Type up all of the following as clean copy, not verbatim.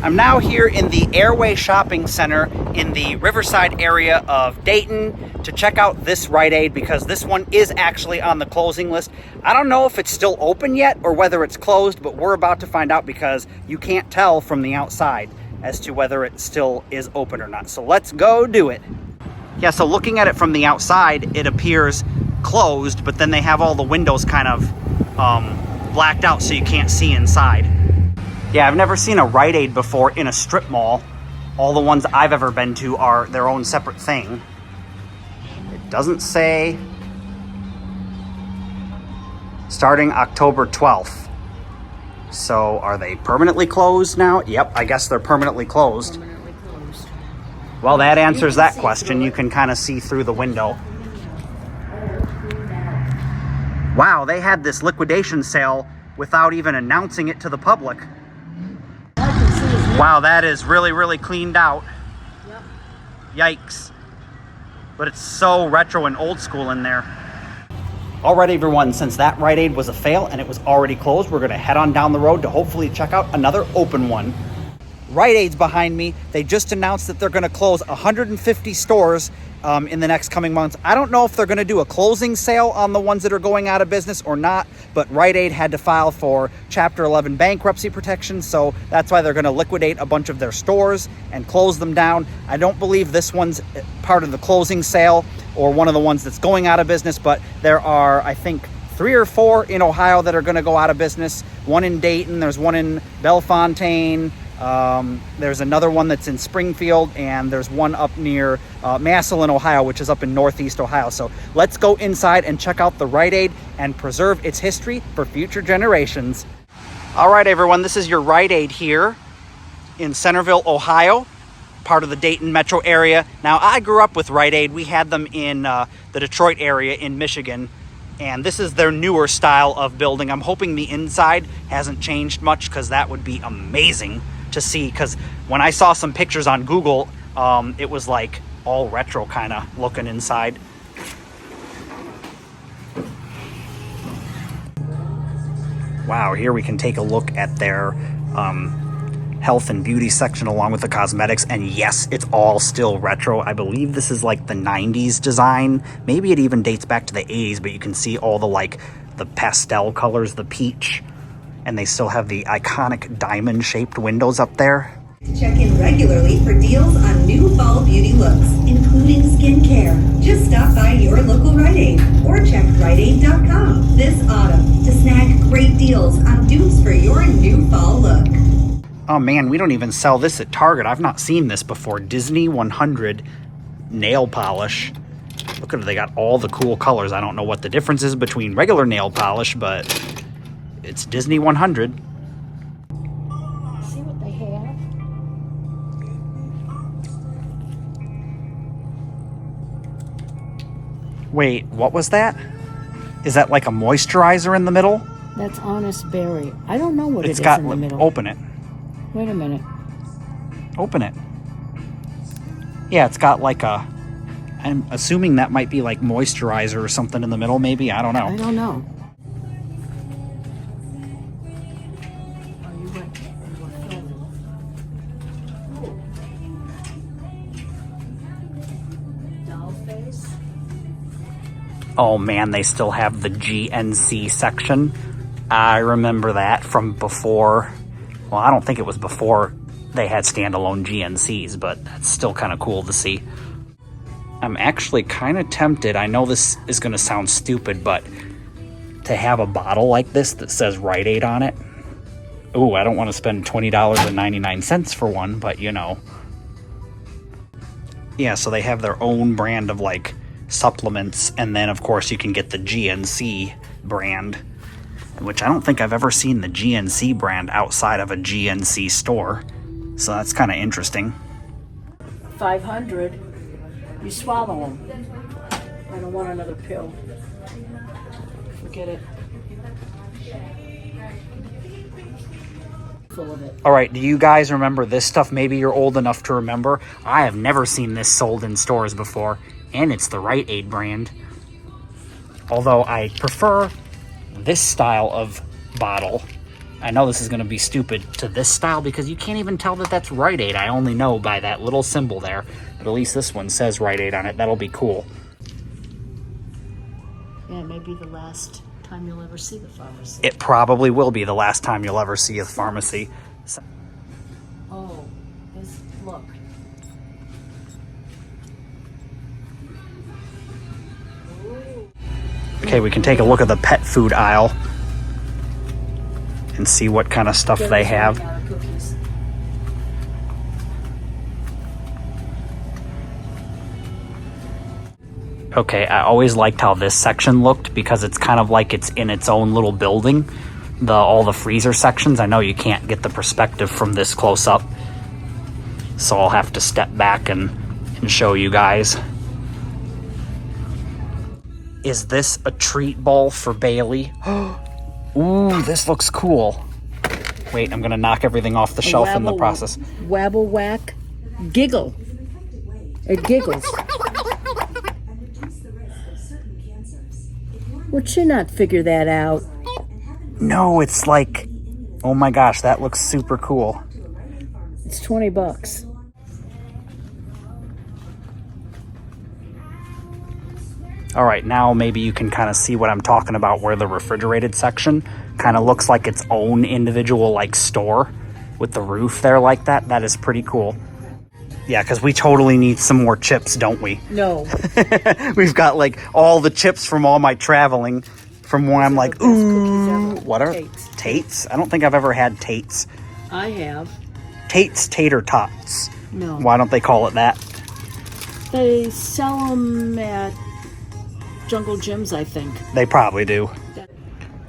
I'm now here in the Airway Shopping Center in the Riverside area of Dayton to check out this Rite Aid because this one is actually on the closing list. I don't know if it's still open yet or whether it's closed, but we're about to find out because you can't tell from the outside as to whether it still is open or not. So let's go do it. Yeah, so looking at it from the outside, it appears closed, but then they have all the windows kind of blacked out so you can't see inside. Yeah, I've never seen a Rite Aid before in a strip mall. All the ones I've ever been to are their own separate thing. It doesn't say starting October 12th. So are they permanently closed now? Yep, I guess they're permanently closed. Permanently closed. Well, that answers that question. You can kind of see through the window. Wow, they had this liquidation sale without even announcing it to the public. Wow, that is really, really cleaned out. Yep. Yikes. But it's so retro and old school in there. All right, everyone, since that Rite Aid was a fail and it was already closed, we're going to head on down the road to hopefully check out another open one. Rite Aid's behind me. They just announced that they're going to close 150 stores in the next coming months. I don't know if they're going to do a closing sale on the ones that are going out of business or not, but Rite Aid had to file for Chapter 11 bankruptcy protection, so that's why they're going to liquidate a bunch of their stores and close them down. I don't believe this one's part of the closing sale or one of the ones that's going out of business, but there are, I think, 3 or 4 in Ohio that are going to go out of business. One in Dayton, there's one in Bellefontaine, there's another one that's in Springfield, and there's one up near Massillon, Ohio, which is up in Northeast Ohio. So let's go inside and check out the Rite Aid and preserve its history for future generations. All right, everyone, this is your Rite Aid here in Centerville, Ohio, part of the Dayton metro area. Now, I grew up with Rite Aid. We had them in the Detroit area in Michigan, and this is their newer style of building. I'm hoping the inside hasn't changed much because that would be amazing to see, because when I saw some pictures on Google, it was like all retro kind of looking inside. Wow, here we can take a look at their health and beauty section along with the cosmetics, and yes, it's all still retro. I believe this is like the 90s design. Maybe it even dates back to the 80s, but you can see all the pastel colors, the peach, and they still have the iconic diamond-shaped windows up there. Check in regularly for deals on new fall beauty looks, including skincare. Just stop by your local Rite Aid or check riteaid.com this autumn to snag great deals on dupes for your new fall look. Oh man, we don't even sell this at Target. I've not seen this before. Disney 100 nail polish. Look at it, they got all the cool colors. I don't know what the difference is between regular nail polish, but it's Disney 100. See what they have? Wait, what was that? Is that like a moisturizer in the middle? That's Honest Berry. I don't know what It's it got, is in the middle. open it. Wait a minute. Open it. Yeah, it's got like I'm assuming that might be like moisturizer or something in the middle, maybe. I don't know. I don't know. Oh man, they still have the GNC section. I remember that from before. Well, I don't think it was before they had standalone GNCs, but that's still kind of cool to see. I'm actually kind of tempted. I know this is going to sound stupid, but to have a bottle like this that says Rite Aid on it. Ooh, I don't want to spend $20.99 for one, but you know. Yeah, so they have their own brand of like supplements, and then of course you can get the GNC brand, which I don't think I've ever seen the GNC brand outside of a GNC store, so that's kind of interesting. 500. You swallow them. I don't want another pill. Forget it. Full of it. All right, do you guys remember this stuff? Maybe you're old enough to remember. I have never seen this sold in stores before, and it's the Rite Aid brand. Although I prefer this style of bottle I know this is going to be stupid to this style because you can't even tell that that's Rite Aid. I only know by that little symbol there. But at least this one says Rite Aid on it. That'll be cool. Yeah, maybe the last time you'll ever see the pharmacy. It probably will be the last time you'll ever see a pharmacy. So, Oh, this, look. okay, we can take a look at the pet food aisle and see what kind of stuff they have. Cookies. Okay, I always liked how this section looked because it's kind of like it's in its own little building. All the freezer sections, I know you can't get the perspective from this close up, so I'll have to step back and show you guys. Is this a treat bowl for Bailey? Ooh, this looks cool. Wait, I'm gonna knock everything off the shelf in the process. Wabble whack, giggle. It giggles. Would you not figure that out? No, it's like, oh my gosh, that looks super cool. It's $20. All right, now maybe you can kind of see what I'm talking about, where the refrigerated section kind of looks like its own individual like store with the roof there like that. That is pretty cool. Yeah, because we totally need some more chips, don't we? No. We've got like all the chips from all my traveling from when I'm like, ooh, what are Tate's. Tate's? I don't think I've ever had Tate's. I have. Tate's Tater Tots. No. Why don't they call it that? They sell them at Jungle Gyms, I think. They probably do.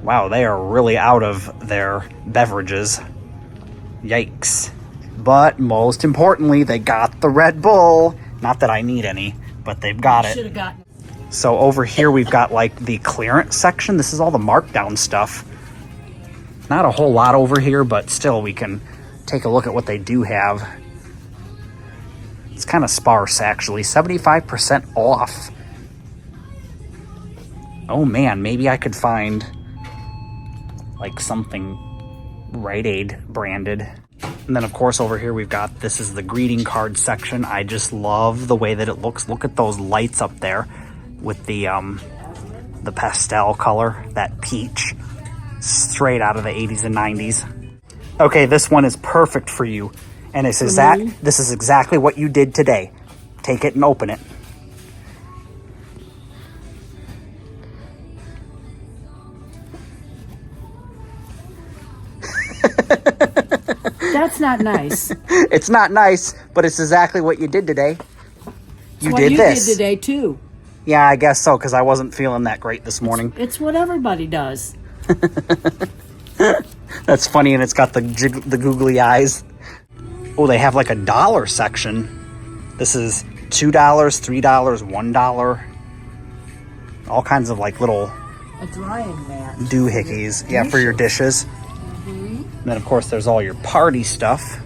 Wow, they are really out of their beverages. Yikes. But most importantly, they got the Red Bull. Not that I need any, but they've got it. Should have gotten. So over here we've got like the clearance section. This is all the markdown stuff. Not a whole lot over here, but still we can take a look at what they do have. It's kind of sparse actually. 75% off. Oh man, maybe I could find like something Rite Aid branded. And then of course over here we've got, this is the greeting card section. I just love the way that it looks. Look at those lights up there with the pastel color, that peach, straight out of the 80s and 90s. Okay, this one is perfect for you. And this is exactly what you did today. Take it and open it. That's not nice. It's not nice, but it's exactly what you did today. You did this. Did today too. Yeah, I guess so, because I wasn't feeling that great this morning. It's what everybody does. That's funny, and it's got the googly eyes. Oh, they have like a dollar section. This is $2, $3, $1. All kinds of like little A drying mat. doohickeys. Yeah, for your dishes. And then, of course, there's all your party stuff.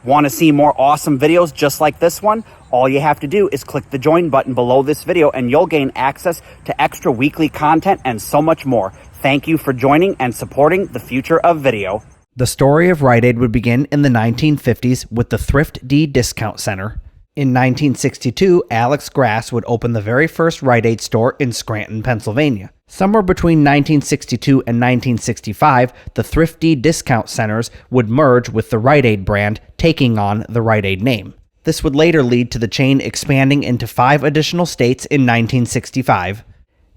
Want to see more awesome videos just like this one? All you have to do is click the join button below this video and you'll gain access to extra weekly content and so much more. Thank you for joining and supporting the future of video. The story of Rite Aid would begin in the 1950s with the Thrift D Discount Center. In 1962, Alex Grass would open the very first Rite Aid store in Scranton, Pennsylvania. Somewhere between 1962 and 1965, the Thrift D Discount Centers would merge with the Rite Aid brand, taking on the Rite Aid name. This would later lead to the chain expanding into 5 additional states in 1965.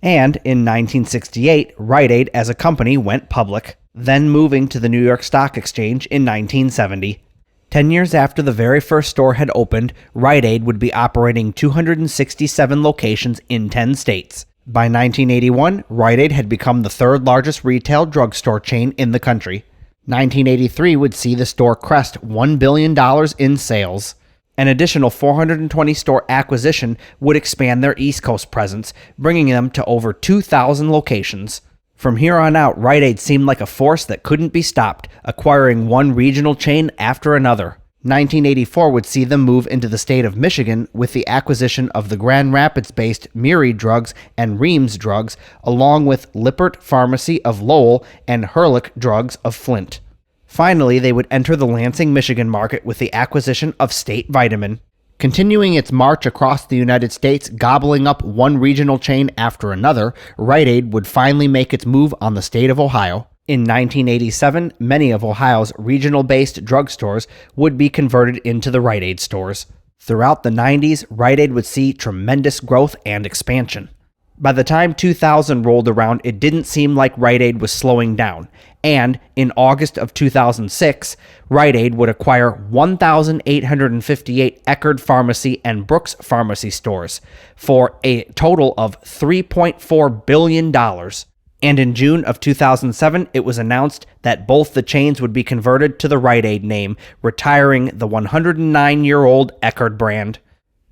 And in 1968, Rite Aid as a company went public, then moving to the New York Stock Exchange in 1970. 10 years after the very first store had opened, Rite Aid would be operating 267 locations in 10 states. By 1981, Rite Aid had become the third largest retail drugstore chain in the country. 1983 would see the store crest $1 billion in sales. An additional 420 store acquisition would expand their East Coast presence, bringing them to over 2,000 locations. From here on out, Rite Aid seemed like a force that couldn't be stopped, acquiring one regional chain after another. 1984 would see them move into the state of Michigan with the acquisition of the Grand Rapids-based Muri Drugs and Reams Drugs, along with Lippert Pharmacy of Lowell and Herlich Drugs of Flint. Finally, they would enter the Lansing, Michigan market with the acquisition of State Vitamin. Continuing its march across the United States, gobbling up one regional chain after another, Rite Aid would finally make its move on the state of Ohio. In 1987, many of Ohio's regional-based drugstores would be converted into the Rite Aid stores. Throughout the 90s, Rite Aid would see tremendous growth and expansion. By the time 2000 rolled around, it didn't seem like Rite Aid was slowing down, and in August of 2006, Rite Aid would acquire 1,858 Eckerd Pharmacy and Brooks Pharmacy stores for a total of $3.4 billion. And in June of 2007, it was announced that both the chains would be converted to the Rite Aid name, retiring the 109-year-old Eckerd brand.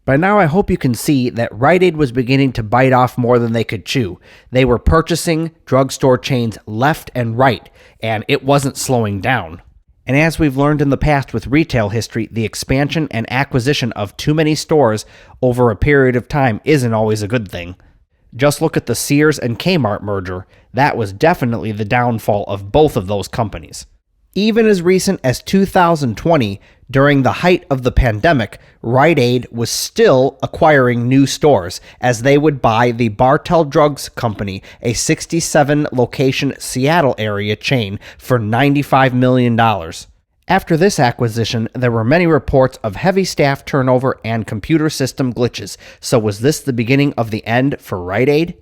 By now, I hope you can see that Rite Aid was beginning to bite off more than they could chew. They were purchasing drugstore chains left and right, and it wasn't slowing down. And as we've learned in the past with retail history, the expansion and acquisition of too many stores over a period of time isn't always a good thing. Just look at the Sears and Kmart merger. That was definitely the downfall of both of those companies. Even as recent as 2020, during the height of the pandemic, Rite Aid was still acquiring new stores, as they would buy the Bartell Drugs Company, a 67-location Seattle area chain, for $95 million. After this acquisition, there were many reports of heavy staff turnover and computer system glitches. So was this the beginning of the end for Rite Aid?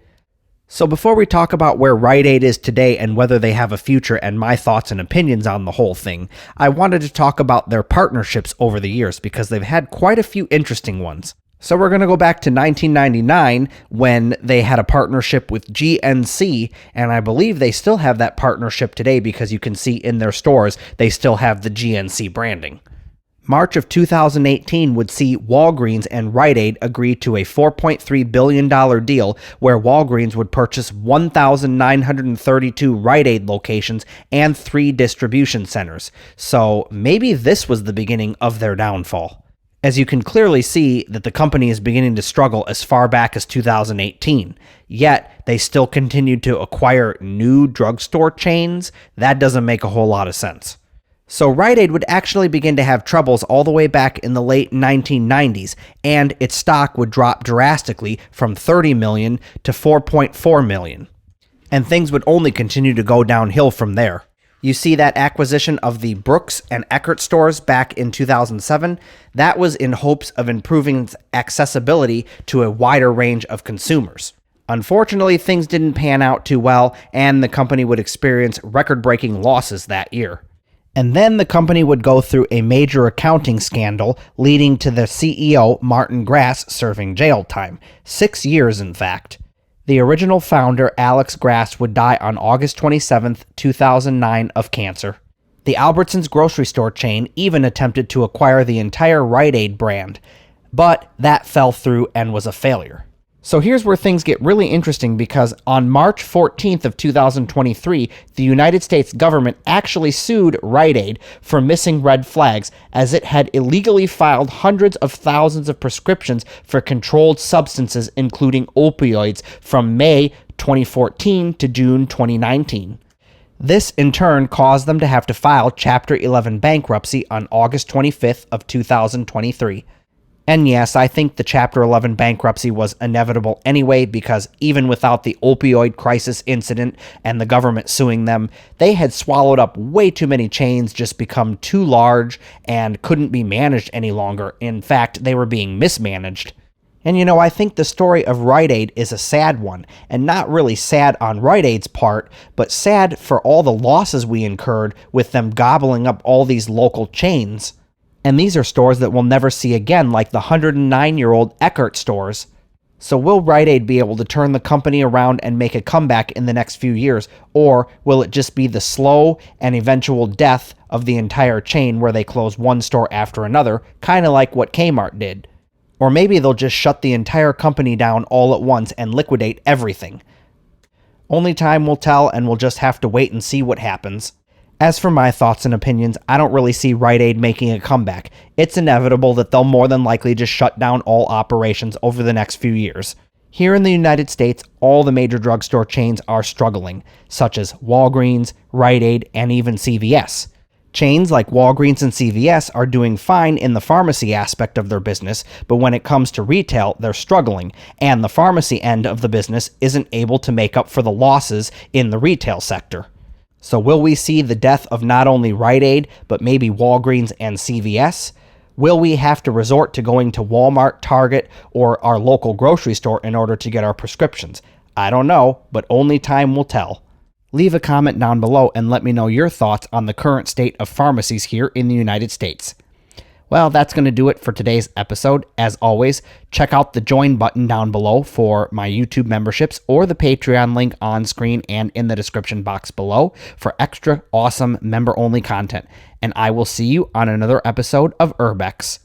So before we talk about where Rite Aid is today and whether they have a future and my thoughts and opinions on the whole thing, I wanted to talk about their partnerships over the years because they've had quite a few interesting ones. So we're going to go back to 1999 when they had a partnership with GNC, and I believe they still have that partnership today because you can see in their stores they still have the GNC branding. March of 2018 would see Walgreens and Rite Aid agree to a $4.3 billion deal where Walgreens would purchase 1,932 Rite Aid locations and 3 distribution centers. So maybe this was the beginning of their downfall. As you can clearly see that the company is beginning to struggle as far back as 2018, yet they still continued to acquire new drugstore chains. That doesn't make a whole lot of sense. So Rite Aid would actually begin to have troubles all the way back in the late 1990s, and its stock would drop drastically from $30 million to $4.4 million. And things would only continue to go downhill from there. You see that acquisition of the Brooks and Eckerd stores back in 2007? That was in hopes of improving its accessibility to a wider range of consumers. Unfortunately, things didn't pan out too well, and the company would experience record-breaking losses that year. And then the company would go through a major accounting scandal, leading to the CEO, Martin Grass, serving jail time. 6 years, in fact. The original founder, Alex Grass, would die on August 27, 2009 of cancer. The Albertsons grocery store chain even attempted to acquire the entire Rite Aid brand, but that fell through and was a failure. So here's where things get really interesting because on March 14th of 2023, the United States government actually sued Rite Aid for missing red flags as it had illegally filed hundreds of thousands of prescriptions for controlled substances including opioids from May 2014 to June 2019. This in turn caused them to have to file Chapter 11 bankruptcy on August 25th of 2023. And yes, I think the Chapter 11 bankruptcy was inevitable anyway because even without the opioid crisis incident and the government suing them, they had swallowed up way too many chains, just become too large and couldn't be managed any longer. In fact, they were being mismanaged. And you know, I think the story of Rite Aid is a sad one, and not really sad on Rite Aid's part, but sad for all the losses we incurred with them gobbling up all these local chains. And these are stores that we'll never see again, like the 109-year-old Eckerd stores. So will Rite Aid be able to turn the company around and make a comeback in the next few years, or will it just be the slow and eventual death of the entire chain where they close one store after another, kind of like what Kmart did? Or maybe they'll just shut the entire company down all at once and liquidate everything. Only time will tell, and we'll just have to wait and see what happens. As for my thoughts and opinions, I don't really see Rite Aid making a comeback. It's inevitable that they'll more than likely just shut down all operations over the next few years. Here in the United States, all the major drugstore chains are struggling, such as Walgreens, Rite Aid, and even CVS. Chains like Walgreens and CVS are doing fine in the pharmacy aspect of their business, but when it comes to retail, they're struggling, and the pharmacy end of the business isn't able to make up for the losses in the retail sector. So will we see the death of not only Rite Aid, but maybe Walgreens and CVS? Will we have to resort to going to Walmart, Target, or our local grocery store in order to get our prescriptions? I don't know, but only time will tell. Leave a comment down below and let me know your thoughts on the current state of pharmacies here in the United States. Well, that's going to do it for today's episode. As always, check out the join button down below for my YouTube memberships or the Patreon link on screen and in the description box below for extra awesome member-only content. And I will see you on another episode of Urbex.